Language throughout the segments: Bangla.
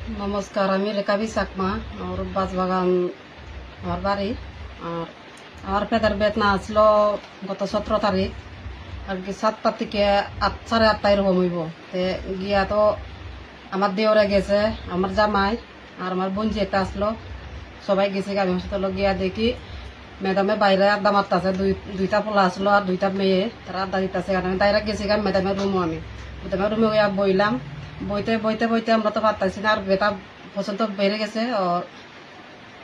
নমস্কার, আমি রেখাবি চাকমা। আমার বাঁশবাগান আমার বাড়ি। আর আমার পেটের বেদনা আসলো গত 17 তারিখ আর কি 7টা থেকে 8, সাড়ে 8টা এরকম হইব। তে গিয়া তো আমার দেওরে গেছে, আমার জামাই আর আমার বোনজি একটা আসলো, সবাই গেছে। আমি হাসপাতালে গিয়া দেখি ম্যাডামে বাইরে আড্ডা মারতেছে। দুইটা পোলা আসলো আর দুইটা মেয়ে, তারা আড্ডা দিতেছে। আমি ডাইরেক্ট গেছি ম্যাডামের রুমও। আমি ম্যাডামের রুমে গিয়া বইলাম। বইতে বইতে বইতে আমরা তো পারতাছি না, আর বেটা পছন্দ বেড়ে গেছে।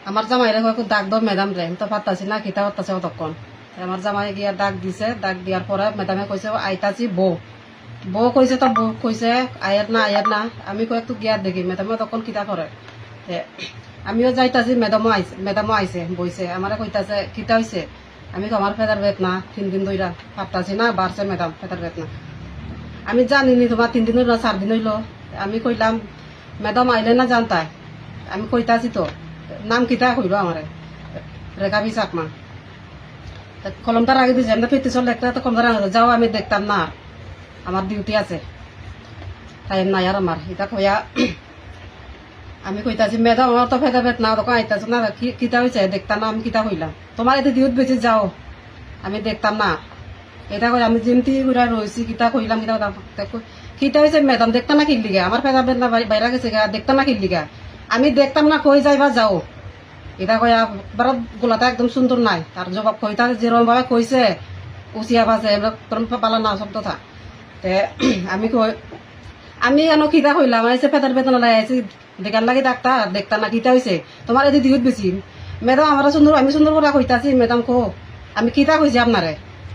আমার জামাই রে কয়েক ডাক দাও ম্যাডাম রে, আমি তো পারতাছি না, খিতা পারতাছে অতক্ষণ। আমার জামাই গিয়া ডাক দিছে, ডাক দিয়ার পরে ম্যাডামে কইছে আইতাছি বউ। বউ কইছে তো বউ কইছে আয়াত না আয়াত না। আমি কয়েকটু গিয়া দেখি ম্যাডামে তখন কিতা করে। আমিও যাইতাছি, ম্যাডামও আইছে বইছে। আমারে কইতাছে কিতা হইছে। আমি আমার ফেদার বেত না, 3 দিন ধইরা পারতাছি না, বাড়ছে ম্যাডাম ফেদার বেত না। আমি জানিনি তোমার 3 দিন হইল 4 দিন হইল। আমি কইলাম ম্যাডাম আইলে না জানতাই। আমি কইতাছি তো নাম কিতা কইল আমারে, রেখাবি চাকমা। কলমটা রাখি দিছে, আমরা ফিরতে চলে একটা তো কলমটা রাখি যাও, আমি দেখতাম না, আমার ডিউটি আছে, টাইম নাই আর আমার। এটা কইয়া আমি কইতাছি ম্যাডাম আমার তো ফেদা বেত না, তখন আইতাছ না, কিতা হয়েছে দেখতাম না। আমি কিতা কইলাম তোমার এতে ডিউট বেঁচে যাও, আমি দেখতাম না। এটা কই আমি যেমতি ঘুরা রয়েছি, কিতা কইলাম কিতা হয়েছে ম্যাডাম দেখতাম না কিল্লিগা, আমার ফেদা বেত না বাইরে গেছে গা, দেখতাম না কিল্লিগা। আমি দেখতাম না, কই যাইবা যাও। এটা কয়া বারত গোলাটা একদম সুন্দর নাই। তার জবাব কইতা যেরকম ভাবে কইছে উচিয়া বাজে পালা না শব্দ থা। তে আমি কই আমি এনো কিতা কইলাম আইসে ফেদার বেতন লাগাইছি দেখার লাগে ডাক্তার দেখতা না কিতা হয়েছে তোমার এদি দিহুত বেশি। ম্যাডাম আমার সুন্দর, আমি সুন্দর করে কইতাছি ম্যাডাম কো আমি কিতা কইছি আপনারে,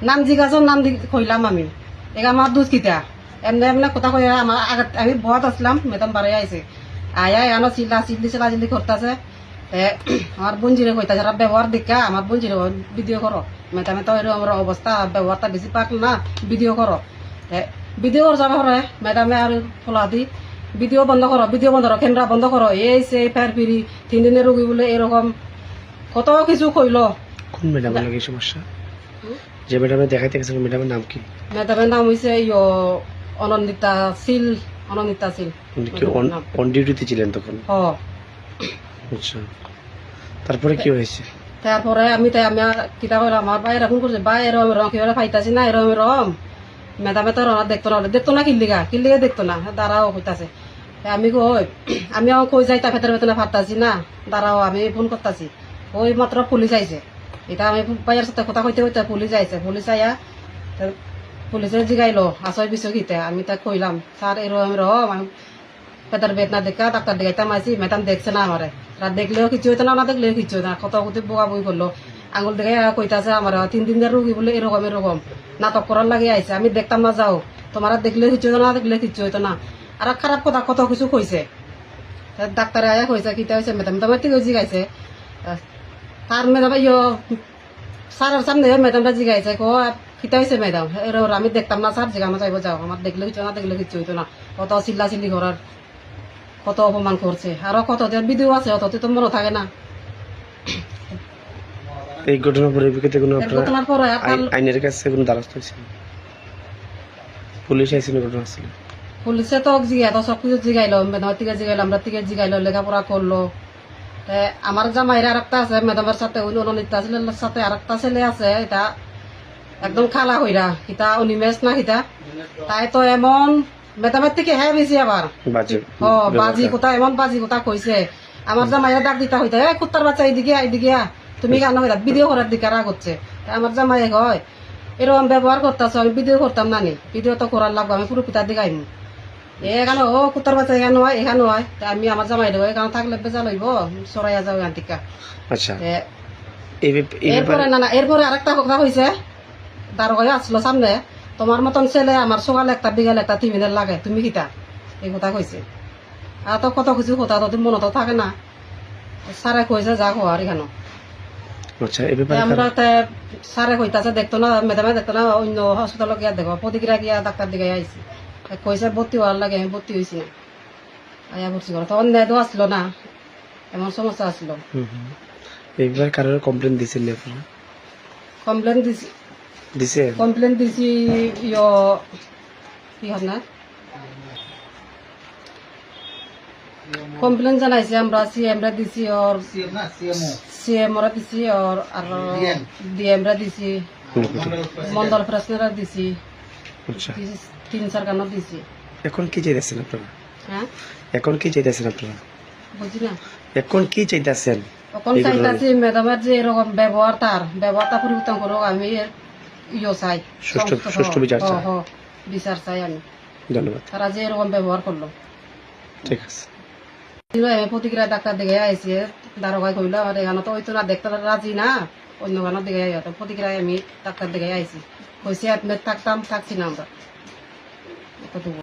নাম জিজ্ঞাসা নাম কইলাম আমি। এগা আমার দুধ কিতা এমনি এমনি কথা কই আমার আগত আমি বহাত আসলাম, ম্যাডাম বাড়ি আইছে। আয়া এনো চিল্লি করতেছে। আমার বোনজিরে কইতাছে ব্যবহার দেখা আমার বোনজিরে ভিডিও করো। ম্যাডামে তো এরকম আমার অবস্থা, ব্যবহারটা বেশি পাক না, ভিডিও করো। ভিডিও যাবে করে ম্যাডামে আর ফোলা দি ভিডিও বন্ধ করো, ভিডিও বন্ধ করো, ক্যামেরা বন্ধ করো, এই সে ফের ফিরি 3 দিনের রোগী বলে এরকম কত কিছু কইল। কোন ম্যাডামের লাগে সমস্যা? যে ম্যাডামে দেখাইতে গেছেন ম্যাডামের নাম কি? ম্যাডামের নাম হইছে অনন্দিতা সিল। অনন্দিতা সিল। উনি কি অন ডিউটিতে ছিলেন তখন? আচ্ছা, তারপরে কি হয়েছে? তারপরে আমি কিতা কইলাম আমার ভাই এরকম করছে, ভাই এরম এরম কিভাবে ফাইতাছি না, এরম এরম। ম্যাডামে তো রনা দেখতো না কিল্লিগা দেখতো না, দাঁড়াও কইতাছে। আমি কই আমি কই যাই তা ভেতরে ভেতরে ফাটতাছি না, দাঁড়াও আমি ফোন করতাছি। ওই মাত্র পুলিশ আইছে। এটা আমি ভাইয়ের সাথে কথা কইতে কইতে পুলিশ আইছে। পুলিশ আইয়া পুলিশে জিগাইলো আসয় বিষয় গীতে। আমি তা কইলাম স্যার এরম এরম আমি পেটের বেদনা দেখা ডাক্তার দেখাইতাম আইসি, ম্যাডাম দেখছে না আমারে। তারা দেখলেও কিছু হইতো না দেখলেও কিছু হইতো না, কত কত বোকা বই করলো। আঙুল দেখে কইতাছে আমার 3 দিনের রুগী বলে এরকম এরকম নাটক করার লাগে আইছে। আমি দেখতাম না যাও, তোমার দেখলেও কিছু হইতো না দেখলে কিছু হইতো না। আর খারাপ কথা কত কিছু কইছে। ডাক্তারে আয়া কইছে কিতা হয়েছে ম্যাডাম, তোমার থেকে জিগাইছে। তার ম্যাডাম স্যারের সামনে ম্যাডামটা জিগাইছে কিতা হয়েছে ম্যাডাম, এরকম আমি দেখতাম না স্যার, জিগানো যাইব যাও, আমার দেখলে কিছু না দেখলে কিছু হইতো না। কত চিল্লা চিল্লি করার, কত অপমান করছে। আরো কত ভিডিও আছে, অত তো মনে থাকে না। এই ঘটনার পরিপ্রেক্ষিতে কোনো ঘটনার পরে আইনের কাছে কোনো দ্বারস্থ হয়েছিল? পুলিশ আইসিনি ঘটনা আসছিল? পুলিশে তো জিগাই তো সব কিছু জিগাইলো, ম্যাডামের থেকে জিগাইলো, আমরা থেকে জিগাইলো, লেখাপড়া করলো। আমার জামাইরা আর একটা আছে ম্যাডামের সাথে, অনিতা ছেলের সাথে আর একটা ছেলে আছে, এটা একদম খালা হইরা কিতা অনিমেষ না কিতা। তাই তো এমন ম্যাডামের থেকে হ্যাঁ বেশি আবার বাজি কথা, এমন বাজি কথা কইছে। আমার জামাইরা ডাক দিতা হইতা কুত্তার বাচ্চা এইদিকে এইদিকে তুমি কেন হইতা ভিডিও করার দিকে রাগ হচ্ছে। আমার জামাই হয় এরকম ব্যবহার করতেছ, আমি ভিডিও করতাম না নি, ভিডিও তো করার লাগবো, আমি পুরো পিতার দিকে আইম এখানে কুত্তার বাচ্চা এখানে হয় এখানে হয়। আমি আমার জামাই দেবো এখানে থাকলে বেজা লইব, সরাইয়া যাও এখান থেকে। আচ্ছা, এরপরে না এরপরে আরেকটা কথা হয়েছে, দারোগায় আসলো সামনে, তোমার মতন ছেলে আমার সকালে একটা বিকালে একটা টিফিনের লাগে, তুমি কিতা এই কথা কইছে। আর তো কত কিছু কথা তো মনে তো থাকে না। স্যারে কইছে যা হওয়ার এখানে। আমরা স্যারে কইতাছে দেখতো না, ম্যাডামে দেখতো না, অন্য হসপিটালে গিয়া দেখো, প্রতিক্রিয়া গিয়া ডাক্তার দিকে আইসি। কইছে ভর্তি হওয়ার লাগে, আমি ভর্তি হয়েছি না, আয়া ভর্তি করো তখন নেদও আসলো না, এমন সমস্যা আসলো। এইবার কারোর কমপ্লেন দিছিল? কমপ্লেন দিছি কমপ্লেন দিছি কি হয় না কমপ্লেন জানাইছি আমরা সিএম রা দিছি ওর সিএম রা দিছি ওর আর ডিএম রা দিছি মন্ডল প্রেসিডেন্ট দিছি আচ্ছা 3-4 গানও দিছি। এখন কি চাইতেছেন আপনারা? হ্যাঁ এখন কি চাইতেছেন আপনারা? বুঝি না এখন কি চাইতেছেন? এখন চাইতাছি ম্যাডামের যে এরকম ব্যবহারটা পরিবর্তন করো। আমি চাই সুষ্ঠু বিচার চাই। বিচার চাই আমি। ধন্যবাদ। তারা যে এরকম ব্যবহার করলো ঠিক আছে। আমি প্রতিক্রিয়া ডাক্তার দেখে আইসি দারোগায় কইলো আর এখানে তো ওই তো না দেখতে রাজি না, অন্য গানও দেখে প্রতিক্রিয়ায় আমি ডাক্তার দেখে আইসি কইছি আপনি থাকছি না আমরা।